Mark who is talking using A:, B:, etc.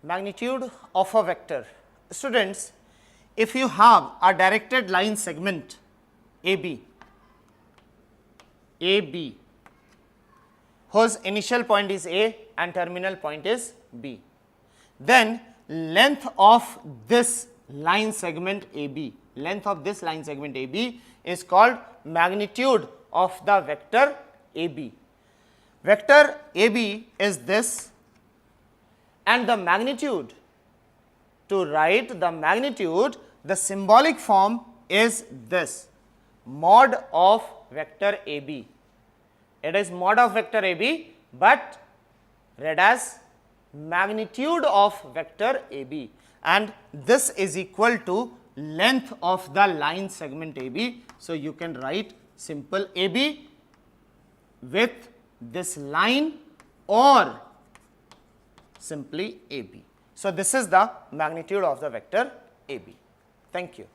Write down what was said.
A: Magnitude of a vector. Students, if you have a directed line segment AB, whose initial point is A and terminal point is B, then length of this line segment AB, is called magnitude of the vector AB. Vector AB is this, and the magnitude, to write the magnitude, the symbolic form is this, mod of vector AB. It is mod of vector AB, but read as magnitude of vector AB, and this is equal to length of the line segment AB. So, you can write simple AB with this line or simply AB. So, this is the magnitude of the vector AB. Thank you.